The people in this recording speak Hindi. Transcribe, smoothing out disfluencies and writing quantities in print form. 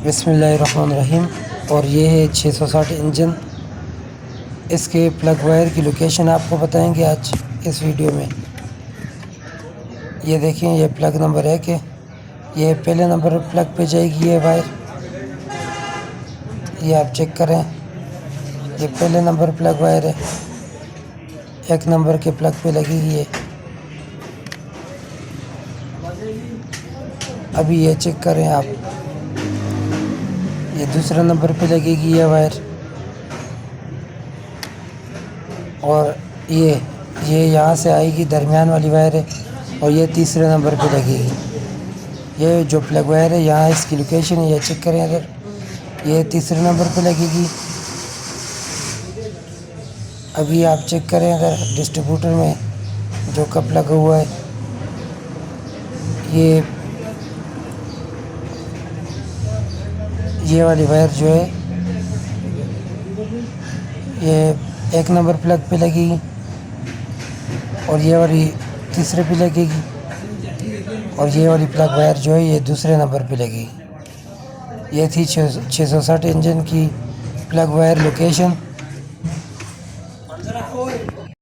बिस्मिल्लाहिर्रहमानिर्रहीम। और ये है 660 इंजन। इसके प्लग वायर की लोकेशन आपको बताएंगे आज इस वीडियो में। ये देखें, ये प्लग नंबर है कि ये पहले नंबर प्लग पे जाएगी ये वायर। ये आप चेक करें, ये पहले नंबर प्लग वायर है, 1 नंबर के प्लग पे लगेगी ये। अभी ये चेक करें आप, ये दूसरा नंबर पे लगेगी ये वायर। और ये यहाँ से आएगी, दरमियान वाली वायर है, और ये तीसरे नंबर पे लगेगी। ये जो प्लग वायर है यहाँ इसकी लोकेशन है, ये चेक करें। अगर ये तीसरे नंबर पे लगेगी। अभी आप चेक करें, अगर डिस्ट्रीब्यूटर में जो कप लगा हुआ है, ये वाली वायर जो है ये 1 नंबर प्लग पे लगेगी, और ये वाली तीसरे पे लगेगी, और ये वाली प्लग वायर जो है ये दूसरे नंबर पे लगेगी। ये थी 660 इंजन की प्लग वायर लोकेशन।